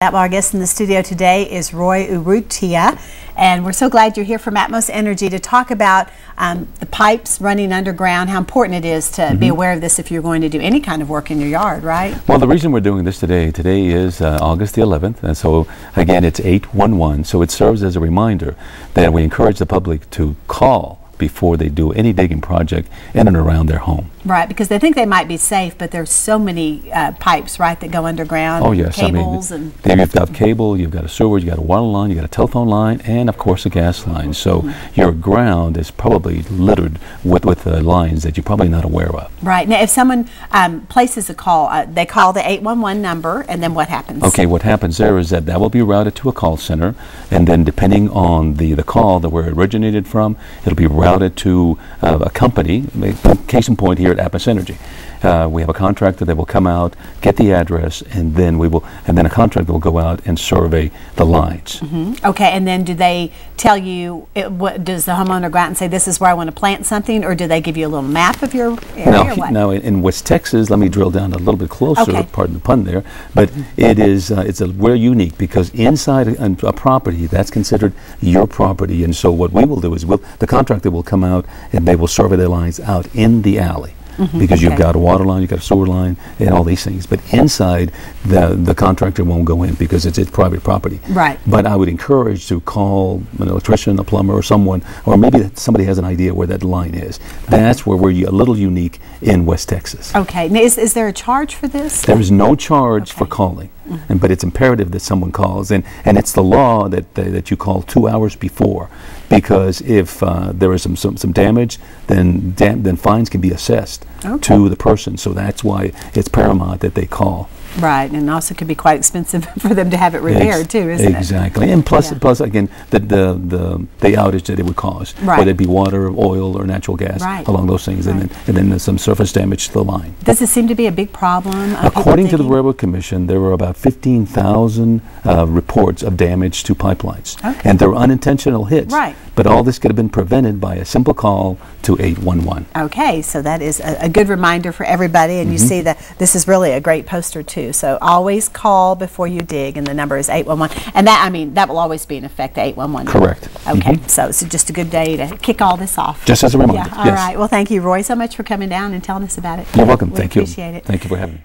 Our guest in the studio today is Roy Urrutia, and we're so glad you're here from Atmos Energy to talk about the pipes running underground, how important it is to be aware of this if you're going to do any kind of work in your yard, right? Well, the reason we're doing this today is August the 11th, and so again it's 811, so it serves as a reminder that we encourage the public to call before they do any digging project in and around their home. Right, because they think they might be safe, but there's so many pipes, right, that go underground. Oh yes, cables. I mean, you've got cable, you've got a sewer, you've got a water line, you've got a telephone line, and of course a gas line. So your ground is probably littered with lines that you're probably not aware of. Right. Now, if someone places a call, they call the 811 number, and then what happens? Okay, what happens there is that will be routed to a call center, and then depending on the call that where it originated from, it'll be routed to a company. Case in point here at Atmos Energy. We have a contractor that will come out, get the address, and then a contractor will go out and survey the lines. Okay, and then do they tell you, does the homeowner go out and say, this is where I want to plant something, or do they give you a little map of your area? Now in West Texas, let me drill down a little bit closer, pardon the pun there, but we're unique because inside a property, that's considered your property, and so what we will do is the contractor will come out and they will survey the lines out in the alley. Because you've got a water line, you've got a sewer line, and all these things. But inside, the contractor won't go in because it's private property. Right. But I would encourage to call an electrician, a plumber, or someone, or maybe somebody has an idea where that line is. That's where we're a little unique in West Texas. Okay. Now, is there a charge for this? There is no charge for calling. But it's imperative that someone calls, and it's the law that you call 2 hours before, because if there is some damage, then fines can be assessed to the person. So that's why it's paramount that they call. Right, and also could be quite expensive for them to have it repaired too, isn't it? Exactly, and plus again the outage that it would cause, whether it be water, oil, or natural gas, along those things, and then some surface damage to the line. Does it seem to be a big problem? According to the Railroad Commission, there were about 15,000 reports of damage to pipelines, and there were unintentional hits. Right. But all this could have been prevented by a simple call to 811. Okay, so that is a good reminder for everybody, and you see that this is really a great poster too. So always call before you dig, and the number is 811. And that will always be in effect, the 811 number. Correct. Okay, so it's just a good day to kick all this off. Just as a reminder. Yeah, all right. Well, thank you, Roy, so much for coming down and telling us about it. You're welcome. We Thank you. Appreciate it. Thank you for having me.